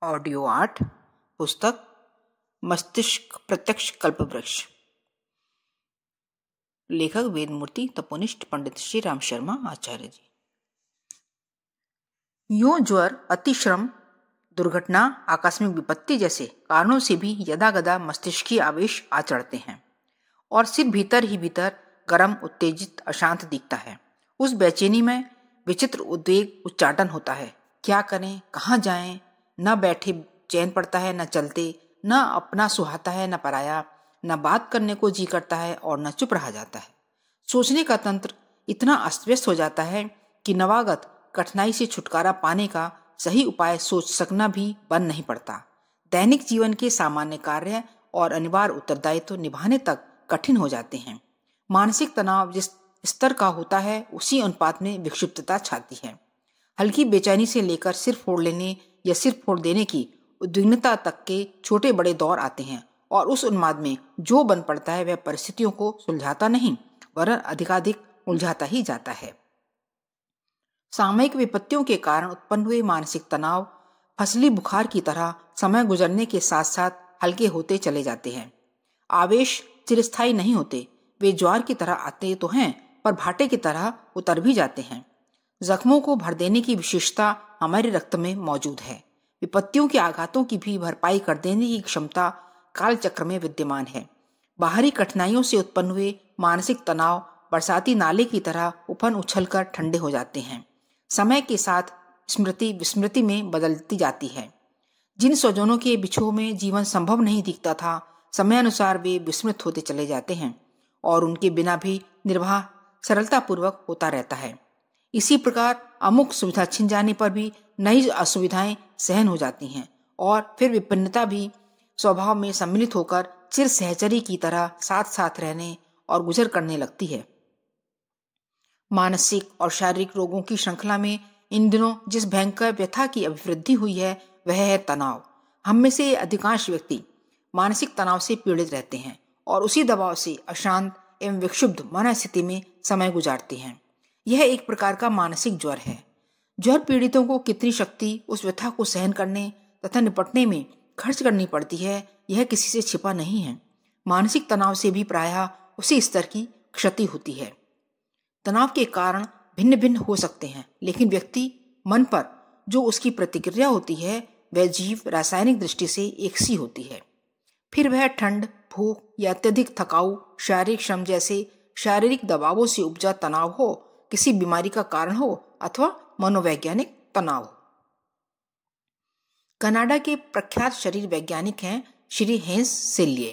Audio art पुस्तक मस्तिष्क प्रत्यक्ष कल्पवृक्ष। लेखक वेदमूर्ति तपोनिष्ठ पंडित श्री राम शर्मा आचार्य जी। यूं ज्वर, अतिश्रम, दुर्घटना, आकस्मिक विपत्ति जैसे कारणों से भी यदागदा मस्तिष्कीय आवेश आ चढ़ते हैं और सिर भीतर ही भीतर गर्म, उत्तेजित, अशांत दिखता है। उस बेचैनी में विचित्र उद्वेग उच्चाटन होता है। क्या करें, कहाँ जाएं? न बैठे चैन पड़ता है, न चलते, न अपना सुहाता है, न पराया, न बात करने को जी करता है और न चुप रहा जाता है। सोचने का तंत्र इतना अस्त व्यस्त हो जाता है कि नवागत कठिनाई से छुटकारा पाने का सही उपाय सोच सकना भी बन नहीं पड़ता। दैनिक जीवन के सामान्य कार्य और अनिवार्य उत्तरदायित्व निभाने तक कठिन हो जाते हैं। मानसिक तनाव जिस स्तर का होता है उसी अनुपात में विक्षिप्तता छाती है। हल्की बेचैनी से लेकर सिर फोड़ लेने या सिर फोड़ देने की उद्विग्नता तक के छोटे बड़े दौर आते हैं और उस उन्माद में जो बन पड़ता है वह परिस्थितियों को सुलझाता नहीं वरन अधिकाधिक उलझाता ही जाता है। सामयिक विपत्तियों के कारण उत्पन्न हुए मानसिक तनाव फसली बुखार की तरह समय गुजरने के साथ साथ हल्के होते चले जाते हैं। आवेश चिरस्थायी नहीं होते, वे ज्वार की तरह आते तो हैं पर भाटे की तरह उतर भी जाते हैं। जख्मों को भर देने की विशेषता हमारे रक्त में मौजूद है। विपत्तियों के आघातों की भी भरपाई कर देने की क्षमता काल चक्र में विद्यमान है। बाहरी कठिनाइयों से उत्पन्न हुए मानसिक तनाव बरसाती नाले की तरह उफन उछलकर ठंडे हो जाते हैं। समय के साथ स्मृति विस्मृति में बदलती जाती है। जिन स्वजनों के बिछोह में जीवन संभव नहीं दिखता था, समय अनुसार वे विस्मृत होते चले जाते हैं और उनके बिना भी निर्वाह सरलतापूर्वक होता रहता है। इसी प्रकार अमुक सुविधा छिन जाने पर भी नई असुविधाएं सहन हो जाती हैं और फिर विपन्नता भी स्वभाव में सम्मिलित होकर चिर सहचरी की तरह साथ साथ रहने और गुजर करने लगती है। मानसिक और शारीरिक रोगों की श्रृंखला में इन दिनों जिस भयंकर व्यथा की अभिवृद्धि हुई है वह है तनाव। हम में से अधिकांश व्यक्ति मानसिक तनाव से पीड़ित रहते हैं और उसी दबाव से अशांत एवं विक्षुब्ध मन स्थिति में समय गुजारते हैं। यह एक प्रकार का मानसिक ज्वर है। ज्वर पीड़ितों को कितनी शक्ति उस व्यथा को सहन करने तथा निपटने में खर्च करनी पड़ती है यह किसी से छिपा नहीं है। मानसिक तनाव से भी प्रायः उसी स्तर की क्षति होती है। तनाव के कारण भिन्न भिन्न हो सकते हैं, लेकिन व्यक्ति मन पर जो उसकी प्रतिक्रिया होती है वह जीव रासायनिक दृष्टि से एक सी होती है। फिर वह ठंड, भूख या अत्यधिक थकाऊ शारीरिक श्रम जैसे शारीरिक दबावों से उपजा तनाव हो, किसी बीमारी का कारण हो अथवा मनोवैज्ञानिक तनाव हो। कनाडा के प्रख्यात शरीर वैज्ञानिक हैं श्री हेंस सेल्ये।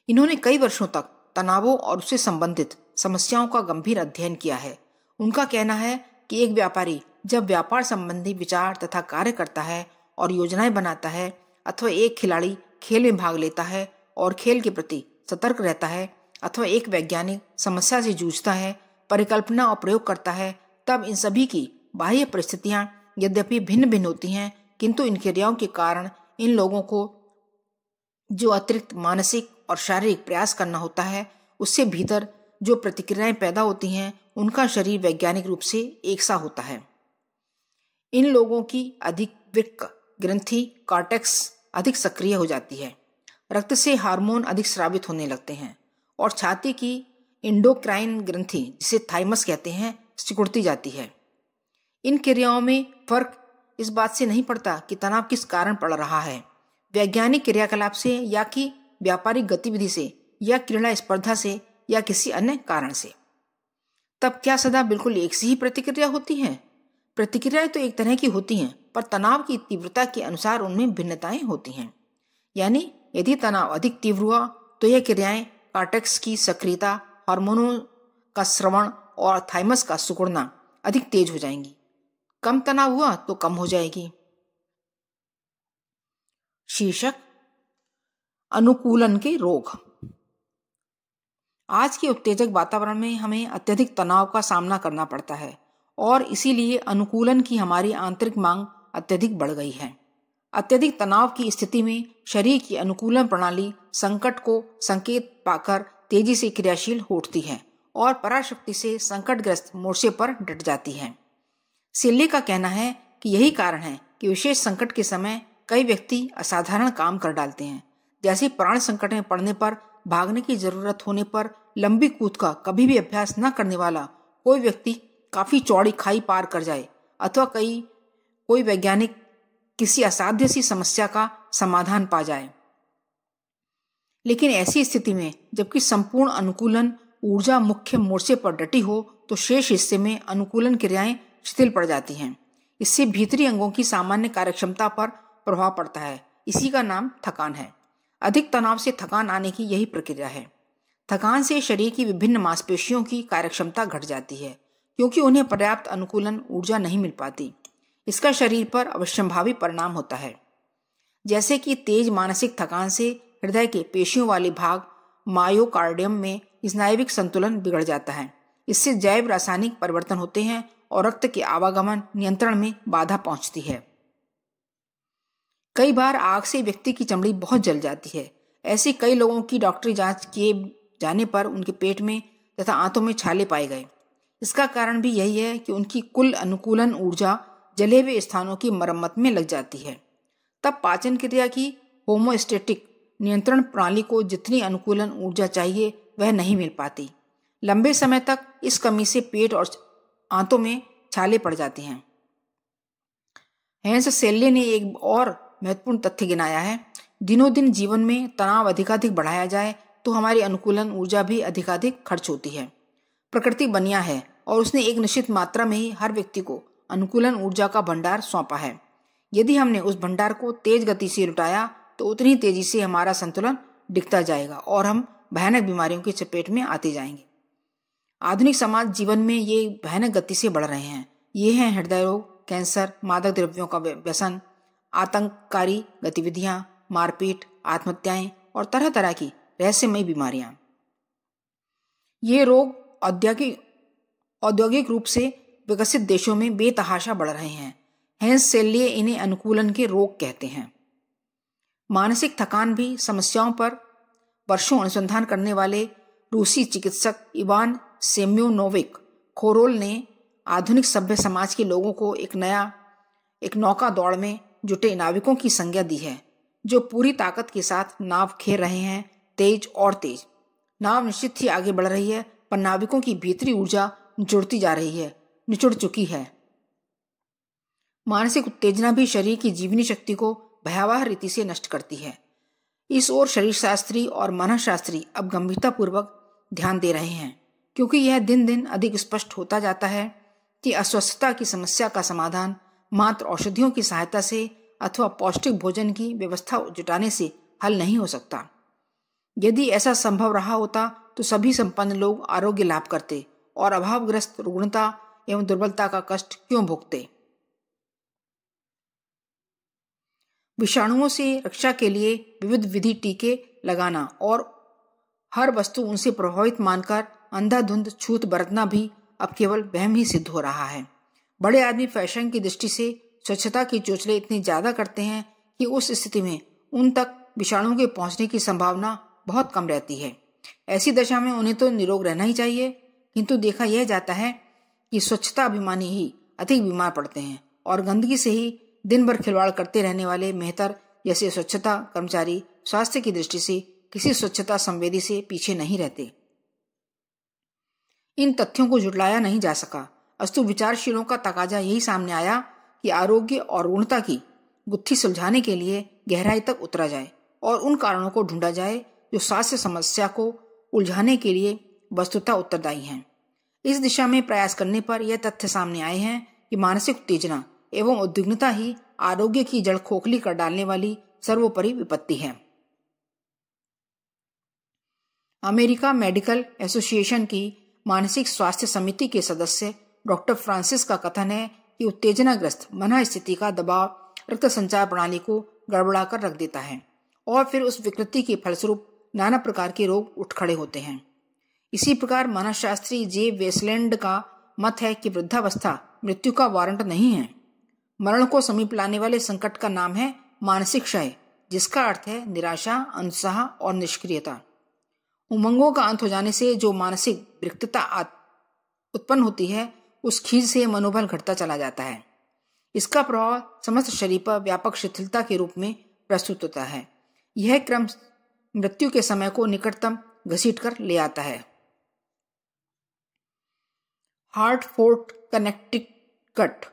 इन्होंने कई वर्षों तक तनावों और उससे संबंधित समस्याओं का गंभीर अध्ययन किया है। उनका कहना है कि एक व्यापारी जब व्यापार संबंधी विचार तथा कार्य करता है और योजनाएं बनाता है अथवा एक खिलाड़ी खेल में भाग लेता है और खेल के प्रति सतर्क रहता है अथवा एक वैज्ञानिक समस्या से जूझता है, परिकल्पना और प्रयोग करता है, तब इन सभी की बाह्य परिस्थितियां यद्यपि भिन्न भिन्न होती हैं किंतु इन क्रियाओं के कारण इन लोगों को जो अतिरिक्त मानसिक और शारीरिक प्रयास करना होता है उससे भीतर जो प्रतिक्रियाएं पैदा होती हैं उनका शरीर वैज्ञानिक रूप से एक सा होता है। इन लोगों की अधिक वृक्क ग्रंथि कॉर्टेक्स अधिक सक्रिय हो जाती है, रक्त से हार्मोन अधिक स्रावित होने लगते हैं और छाती की इंडोक्राइन ग्रंथि जिसे थाइमस कहते हैं सिकुड़ती जाती है। इन क्रियाओं में फर्क इस बात से नहीं पड़ता कि तनाव किस कारण पड़ रहा है, वैज्ञानिक क्रियाकलाप से या कि व्यापारिक गतिविधि से या क्रीड़ा स्पर्धा से या किसी अन्य कारण से। तब क्या सदा बिल्कुल एक सी ही प्रतिक्रिया होती है? प्रतिक्रियाएं तो एक तरह की होती हैं पर तनाव की तीव्रता के अनुसार उनमें भिन्नताएं होती हैं। यानी यदि तनाव अधिक तीव्र हुआ तो यह क्रियाएं कॉर्टेक्स की सक्रियता, हार्मोनों का श्रवण और थाइमस का सिकुड़ना अधिक तेज हो जाएंगी। कम तनाव हुआ तो कम हो जाएगी। शीर्षक अनुकूलन के रोग। आज के उत्तेजक वातावरण में हमें अत्यधिक तनाव का सामना करना पड़ता है और इसीलिए अनुकूलन की हमारी आंतरिक मांग अत्यधिक बढ़ गई है। अत्यधिक तनाव की स्थिति में शरीर की अनुकूलन प्रणाली संकट को संकेत पाकर तेजी से क्रियाशील हो उठती है और पराशक्ति से संकटग्रस्त मोर्चे पर डट जाती है। सेल्ये का कहना है कि यही कारण है कि विशेष संकट के समय कई व्यक्ति असाधारण काम कर डालते हैं, जैसे प्राण संकट में पड़ने पर, भागने की जरूरत होने पर लंबी कूद का कभी भी अभ्यास न करने वाला कोई व्यक्ति काफी चौड़ी खाई पार कर जाए, अथवा कोई वैज्ञानिक किसी असाध्य सी समस्या का समाधान पा जाए। लेकिन ऐसी स्थिति में जबकि संपूर्ण अनुकूलन ऊर्जा मुख्य मोर्चे पर डटी हो, तो शेष हिस्से में अनुकूलन क्रियाएं शिथिल पड़ जाती हैं। इससे भीतरी अंगों की सामान्य कार्यक्षमता पर प्रभाव पड़ता है। इसी का नाम थकान है। अधिक तनाव से थकान आने की यही प्रक्रिया है। थकान से शरीर की विभिन्न मांसपेशियों की कार्यक्षमता घट जाती है, क्योंकि उन्हें पर्याप्त अनुकूलन ऊर्जा नहीं मिल पाती। इसका शरीर पर अवश्यंभावी परिणाम होता है, जैसे कि तेज मानसिक थकान से हृदय के पेशियों वाले भाग मायोकार्डियम में स्नायुविक संतुलन बिगड़ जाता है। इससे जैव रासायनिक परिवर्तन होते हैं और रक्त के आवागमन नियंत्रण में बाधा पहुंचती है। कई बार आग से व्यक्ति की चमड़ी बहुत जल जाती है। ऐसे कई लोगों की डॉक्टरी जांच किए जाने पर उनके पेट में तथा आंतों में छाले पाए गए। इसका कारण भी यही है कि उनकी कुल अनुकूलन ऊर्जा जले हुए स्थानों की मरम्मत में लग जाती है। तब पाचन क्रिया की होमोस्टेटिक नियंत्रण प्रणाली को जितनी अनुकूलन ऊर्जा चाहिए वह नहीं मिल पाती। लंबे समय तक इस कमी से पेट और आंतों में छाले पड़ जाते हैं। हैंस सेल्ले ने एक और महत्वपूर्ण तथ्य गिनाया है। दिनों दिन जीवन में तनाव अधिकाधिक बढ़ाया जाए तो हमारी अनुकूलन ऊर्जा भी अधिकाधिक खर्च होती है। प्रकृति बनिया है और उसने एक निश्चित मात्रा में ही हर व्यक्ति को अनुकूलन ऊर्जा का भंडार सौंपा है। यदि हमने उस भंडार को तेज गति से लुटाया तो उतनी तेजी से हमारा संतुलन डिगता जाएगा और हम भयानक बीमारियों की चपेट में आते जाएंगे। आधुनिक समाज जीवन में ये भयानक गति से बढ़ रहे हैं। ये हैं हृदय रोग, कैंसर, मादक द्रव्यों का व्यसन, आतंककारी गतिविधियां, मारपीट, आत्महत्याएं और तरह तरह की रहस्यमयी बीमारियां। ये रोग औद्योगिक रूप से विकसित देशों में बेतहाशा बढ़ रहे हैं। हैंस सेल्ले इन्हें अनुकूलन के रोग कहते हैं। मानसिक थकान भी समस्याओं पर वर्षों अनुसंधान करने वाले रूसी चिकित्सक इवान सेम्योनोविक खोरोल ने आधुनिक सभ्य समाज के लोगों को एक नौका दौड़ में जुटे नाविकों की संज्ञा दी है, जो पूरी ताकत के साथ नाव खेर रहे हैं, तेज और तेज। नाव निश्चित ही आगे बढ़ रही है, पर नाविकों की भीतरी ऊर्जा निचुड़ चुकी है। मानसिक उत्तेजना भी शरीर की जीवनी शक्ति को भयावह रीति से नष्ट करती है। इस ओर शरीर शास्त्री और मनःशास्त्री अब गंभीरतापूर्वक ध्यान दे रहे हैं, क्योंकि यह दिन दिन अधिक स्पष्ट होता जाता है कि अस्वस्थता की समस्या का समाधान मात्र औषधियों की सहायता से अथवा पौष्टिक भोजन की व्यवस्था जुटाने से हल नहीं हो सकता। यदि ऐसा संभव रहा होता तो सभी संपन्न लोग आरोग्य लाभ करते और अभावग्रस्त रुग्णता एवं दुर्बलता का कष्ट क्यों भोगते। विषाणुओं से रक्षा के लिए विविध विधि टीके लगाना और हर वस्तु उनसे प्रभावित मानकर अंधाधुंध छूत बरतना भी अब केवल वहम ही सिद्ध हो रहा है। बड़े आदमी फैशन की दृष्टि से स्वच्छता की चोचले इतनी ज्यादा करते हैं कि उस स्थिति में उन तक विषाणुओं के पहुंचने की संभावना बहुत कम रहती है। ऐसी दशा में उन्हें तो निरोग रहना ही चाहिए, किंतु देखा यह जाता है कि स्वच्छता अभिमानी ही अधिक बीमार पड़ते हैं और गंदगी से ही दिन भर खिलवाड़ करते रहने वाले मेहतर जैसे स्वच्छता कर्मचारी स्वास्थ्य की दृष्टि से किसी स्वच्छता संवेदी से पीछे नहीं रहते। इन तथ्यों को जुटलाया नहीं जा सका, अस्तु विचारशीलों का तकाजा यही सामने आया कि आरोग्य और ऊर्णता की गुत्थी सुलझाने के लिए गहराई तक उतरा जाए और उन कारणों को ढूंढा जाए जो स्वास्थ्य समस्या को उलझाने के लिए वस्तुतः उत्तरदायी हैं। इस दिशा में प्रयास करने पर यह तथ्य सामने आए हैं कि मानसिक उत्तेजना एवं उद्विग्नता ही आरोग्य की जड़ खोखली कर डालने वाली सर्वोपरि विपत्ति है। अमेरिका मेडिकल एसोसिएशन की मानसिक स्वास्थ्य समिति के सदस्य डॉक्टर फ्रांसिस का कथन है कि उत्तेजनाग्रस्त मन स्थिति का दबाव रक्त संचार प्रणाली को गड़बड़ा कर रख देता है और फिर उस विकृति के फलस्वरूप नाना प्रकार के रोग उठ खड़े होते हैं। इसी प्रकार मनःशास्त्री जे वेस्टलैंड का मत है कि वृद्धावस्था मृत्यु का वारंट नहीं है। मरण को समीप लाने वाले संकट का नाम है मानसिक क्षय, जिसका अर्थ है निराशा, अनित्साह और निष्क्रियता। उमंगों का अंत हो जाने से जो मानसिक रिक्तता उत्पन्न होती है, उस खीज से मनोबल घटता चला जाता है। इसका प्रभाव समस्त शरीर पर व्यापक शिथिलता के रूप में प्रस्तुत होता है। यह क्रम मृत्यु के समय को निकटतम घसीटकर ले आता है। हार्टफोर्ड, कनेक्टिकट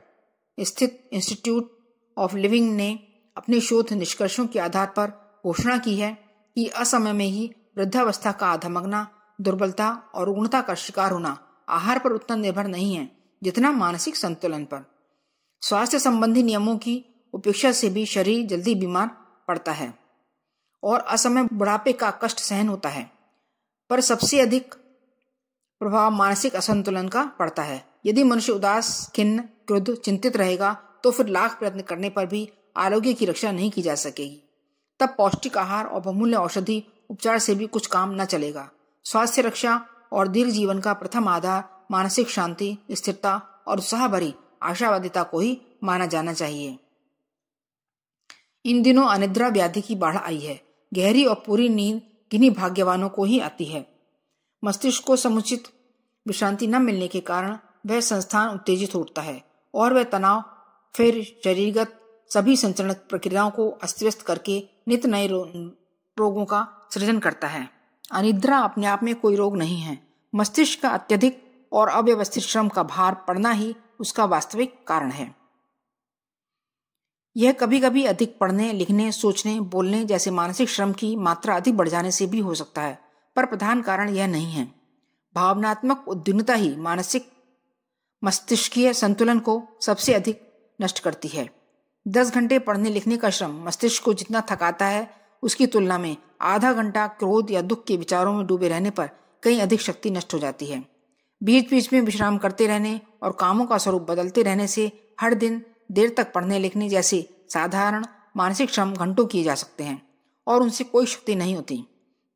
स्थित इंस्टीट्यूट ऑफ लिविंग ने अपने शोध निष्कर्षों के आधार पर घोषणा की है कि असमय में ही वृद्धावस्था का अधमगना, दुर्बलता और रुग्णता का शिकार होना आहार पर उतना निर्भर नहीं है जितना मानसिक संतुलन पर। स्वास्थ्य संबंधी नियमों की उपेक्षा से भी शरीर जल्दी बीमार पड़ता है और असमय बुढ़ापे का कष्ट सहन होता है, पर सबसे अधिक प्रभाव मानसिक असंतुलन का पड़ता है। यदि मनुष्य उदास, खिन्न, क्रुद्ध, चिंतित रहेगा तो फिर लाख प्रयत्न करने पर भी आरोग्य की रक्षा नहीं की जा सकेगी। तब पौष्टिक आहार और बहुमूल्य औषधि उपचार से भी कुछ काम न चलेगा। स्वास्थ्य रक्षा और दीर्घ जीवन का प्रथम आधार मानसिक शांति, स्थिरता और उत्साह भरी आशावादिता को ही माना जाना चाहिए। इन दिनों अनिद्रा व्याधि की बाढ़ आई है। गहरी और पूरी नींद किन्हीं भाग्यवानों को ही आती है। मस्तिष्क को समुचित विश्रांति न मिलने के कारण वह संस्थान उत्तेजित होता है और वह तनाव फिर शरीरगत सभी संचरण प्रक्रियाओं को अस्त व्यस्त करके नित नए रोगों का सृजन करता है। अनिद्रा अपने आप में कोई रोग नहीं है। मस्तिष्क का अत्यधिक और अव्यवस्थित श्रम का भार पड़ना ही उसका वास्तविक कारण है। यह कभी कभी अधिक पढ़ने, लिखने, सोचने, बोलने जैसे मानसिक श्रम की मात्रा अधिक बढ़ जाने से भी हो सकता है, पर प्रधान कारण यह नहीं है। भावनात्मक उद्विग्नता ही मानसिक मस्तिष्कीय संतुलन को सबसे अधिक नष्ट करती है। 10 घंटे पढ़ने लिखने का श्रम मस्तिष्क को जितना थकाता है, उसकी तुलना में आधा घंटा क्रोध या दुख के विचारों में डूबे रहने पर कहीं अधिक शक्ति नष्ट हो जाती है। बीच बीच में विश्राम करते रहने और कामों का स्वरूप बदलते रहने से हर दिन देर तक पढ़ने लिखने जैसे साधारण मानसिक श्रम घंटों किए जा सकते हैं और उनसे कोई शक्ति नहीं होती।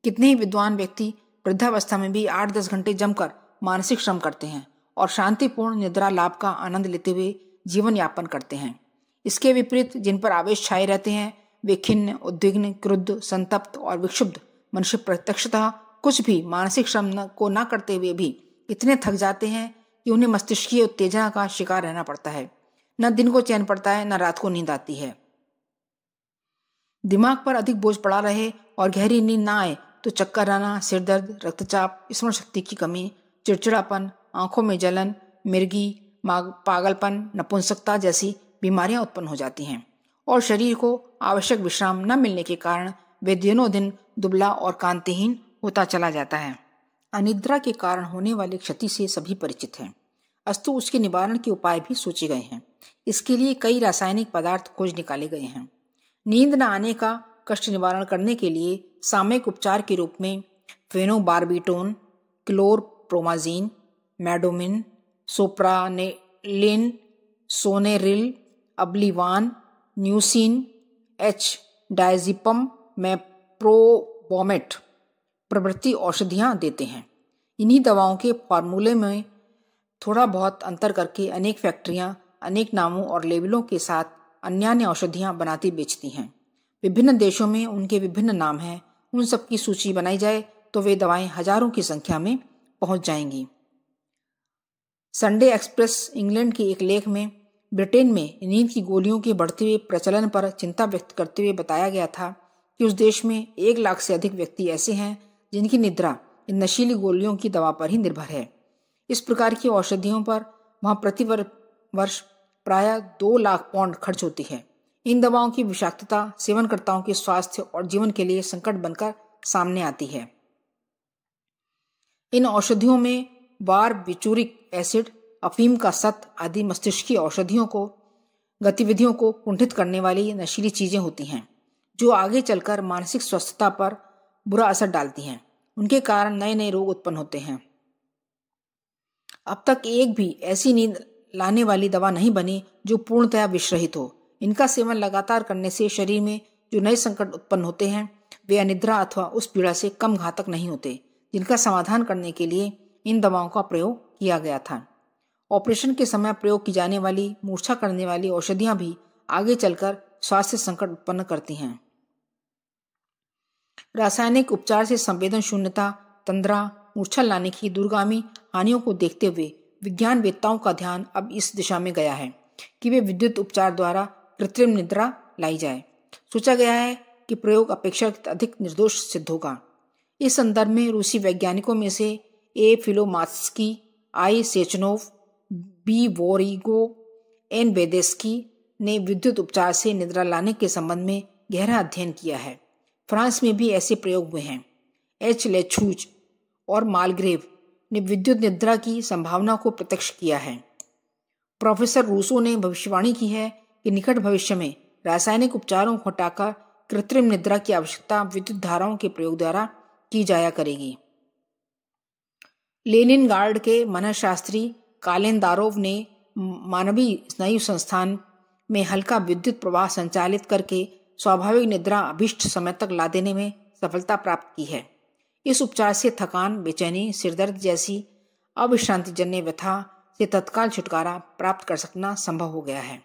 कितने ही विद्वान व्यक्ति वृद्धावस्था में भी 8-10 घंटे जमकर मानसिक श्रम करते हैं और शांतिपूर्ण निद्रा लाभ का आनंद लेते हुए जीवन यापन करते हैं। इसके विपरीत जिन पर आवेश छाए रहते हैं वे खिन्न, उद्विग्न, क्रुद्ध, संतप्त और विक्षुब्ध मनुष्य प्रत्यक्षतः कुछ भी मानसिक श्रम को न करते हुए भी इतने थक जाते हैं कि उन्हें मस्तिष्कीय उत्तेजना का शिकार रहना पड़ता है। न दिन को चैन पड़ता है, न रात को नींद आती है। दिमाग पर अधिक बोझ पड़ा रहे और गहरी नींद ना आए तो चक्कर आना, सिरदर्द, रक्तचाप, स्मरण शक्ति की कमी, चिड़चिड़ापन, आंखों में जलन, मिर्गी, पागलपन, नपुंसकता जैसी बीमारियां उत्पन्न हो जाती हैं और शरीर को आवश्यक विश्राम न मिलने के कारण वे दिनों दिन दुबला और कांतिहीन होता चला जाता है। अनिद्रा के कारण होने वाली क्षति से सभी परिचित हैं, अस्तु उसके निवारण के उपाय भी सोचे गए हैं। इसके लिए कई रासायनिक पदार्थ खोज निकाले गए हैं। नींद न आने का कष्ट निवारण करने के लिए सामयिक उपचार के रूप में फेनोबार्बिटोन, क्लोरप्रोमाजीन, मैडोमिन, सोप्रानेलिन, सोनेरिल, अब्लीवान, न्यूसिन, एच डायजिपम, मेप्रोबोमेट प्रभृति औषधियां देते हैं। इन्हीं दवाओं के फॉर्मूले में थोड़ा बहुत अंतर करके अनेक फैक्ट्रियां अनेक नामों और लेबलों के साथ अन्य औषधियां बनाती बेचती हैं। विभिन्न देशों में उनके विभिन्न नाम हैं। उन सब की सूची बनाई जाए तो वे दवाएं हजारों की संख्या में पहुंच जाएंगी। संडे एक्सप्रेस इंग्लैंड के एक लेख में ब्रिटेन में नींद की गोलियों के बढ़ते हुए प्रचलन पर चिंता व्यक्त करते हुए बताया गया था कि उस देश में 1 लाख से अधिक व्यक्ति ऐसे हैं जिनकी निद्रा इन नशीली गोलियों की दवा पर ही निर्भर है। इस प्रकार की औषधियों पर वहां प्रति वर्ष प्रायः 2 लाख पाउंड खर्च होती है। इन दवाओं की विषाक्तता सेवनकर्ताओं के स्वास्थ्य और जीवन के लिए संकट बनकर सामने आती है। इन औषधियों में बारबिटूरिक एसिड, अफीम का सत्व आदि मस्तिष्कीय औषधियों को गतिविधियों को कुंठित करने वाली नशीली चीजें होती हैं जो आगे चलकर मानसिक स्वस्थता पर बुरा असर डालती हैं। उनके कारण नए नए रोग उत्पन्न होते हैं। अब तक एक भी ऐसी नींद लाने वाली दवा नहीं बनी जो पूर्णतया विषरहित हो। इनका सेवन लगातार करने से शरीर में जो नए संकट उत्पन्न होते हैं वे अनिद्रा अथवा उस पीड़ा से कम घातक नहीं होते जिनका समाधान करने के लिए इन दवाओं का प्रयोग किया गया था। ऑपरेशन के समय प्रयोग की जाने वाली मूर्छा करने वाली औषधियां भी आगे चलकर स्वास्थ्य संकट उत्पन्न करती हैं। रासायनिक उपचार से संवेदन शून्यता, तंद्रा, मूर्छा लाने की दूरगामी हानियों को देखते हुए विज्ञान वेत्ताओं का ध्यान अब इस दिशा में गया है कि वे विद्युत उपचार द्वारा कृत्रिम निद्रा लाई जाए। सोचा गया है कि प्रयोग अपेक्षाकृत अधिक निर्दोष सिद्ध होगा। इस संदर्भ में रूसी वैज्ञानिकों में से ए फिलोमात्स्की, आई सेचनोव, बी वोरिगो, एन वेदेस्की ने विद्युत उपचार से निद्रा लाने के संबंध में गहरा अध्ययन किया है। फ्रांस में भी ऐसे प्रयोग हुए हैं। एच लेछूज और मालग्रेव ने विद्युत निद्रा की संभावना को प्रत्यक्ष किया है। प्रोफेसर रूसो ने भविष्यवाणी की है कि निकट भविष्य में रासायनिक उपचारों को हटाकर कृत्रिम निद्रा की आवश्यकता विद्युत धाराओं के प्रयोग द्वारा की जाया करेगी। लेनिनग्राड के मनःशास्त्री कालेंदारोव ने मानवीय स्नायु संस्थान में हल्का विद्युत प्रवाह संचालित करके स्वाभाविक निद्रा अभीष्ट समय तक ला देने में सफलता प्राप्त की है। इस उपचार से थकान, बेचैनी, सिरदर्द जैसी अविश्रांतिजन्य व्यथा से तत्काल छुटकारा प्राप्त कर सकना संभव हो गया है।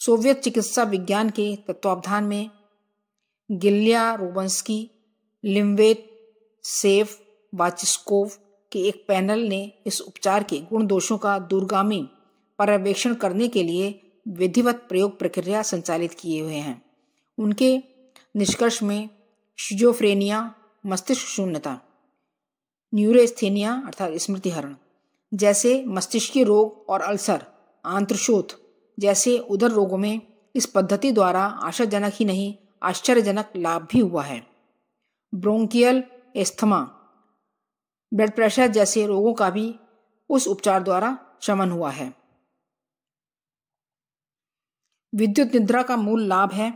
सोवियत चिकित्सा विज्ञान के तत्वावधान में गिल्या रोबंस्की, लिम्वेट सेफ, वाचिस्कोव के एक पैनल ने इस उपचार के गुण दोषों का दूरगामी पर्यवेक्षण करने के लिए विधिवत प्रयोग प्रक्रिया संचालित किए हुए हैं। उनके निष्कर्ष में शिजोफ्रेनिया, मस्तिष्क शून्यता, न्यूरोस्थेनिया अर्थात स्मृतिहरण जैसे मस्तिष्कीय रोग और अल्सर, आंत्रशोथ जैसे उदर रोगों में इस पद्धति द्वारा आशाजनक ही नहीं आश्चर्यजनक लाभ भी हुआ है। ब्रोंकियल एस्थमा, ब्लड प्रेशर जैसे रोगों का भी उस उपचार द्वारा शमन हुआ है। विद्युत निद्रा का मूल लाभ है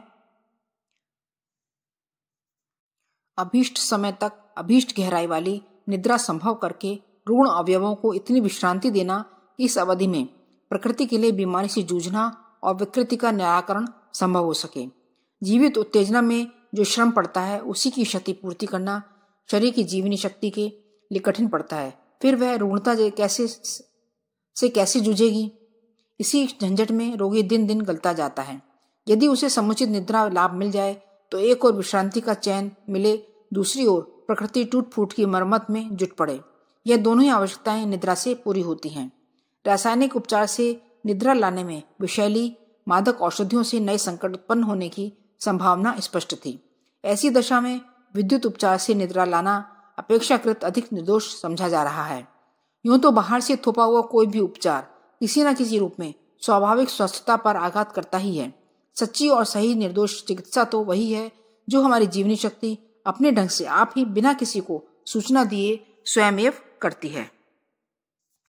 अभीष्ट समय तक अभीष्ट गहराई वाली निद्रा संभव करके रुग्ण अवयवों को इतनी विश्रांति देना कि इस अवधि में प्रकृति के लिए बीमारी से जूझना और विकृति का निराकरण संभव हो सके। जीवित उत्तेजना में जो श्रम पड़ता है उसी की क्षतिपूर्ति करना शरीर की जीवनी शक्ति के लिए कठिन पड़ता है। फिर वह रुग्णता कैसे जूझेगी? इसी झंझट में रोगी दिन दिन गलता जाता है। यदि उसे समुचित निद्रा लाभ मिल जाए तो एक और विश्रांति का चैन मिले, दूसरी ओर प्रकृति टूट फूट की मरम्मत में जुट पड़े। यह दोनों ही आवश्यकताएं निद्रा से पूरी होती हैं। रासायनिक उपचार से निद्रा लाने में विषैली मादक औषधियों से नए संकट उत्पन्न होने की संभावना स्पष्ट थी। ऐसी दशा में विद्युत उपचार से निद्रा लाना अपेक्षाकृत अधिक निर्दोष समझा जा रहा है। यूं तो बाहर से थोपा हुआ कोई भी उपचार किसी न किसी रूप में स्वाभाविक स्वस्थता पर आघात करता ही है। सच्ची और सही निर्दोष चिकित्सा तो वही है जो हमारी जीवनी शक्ति अपने ढंग से आप ही बिना किसी को सूचना दिए स्वयं करती है।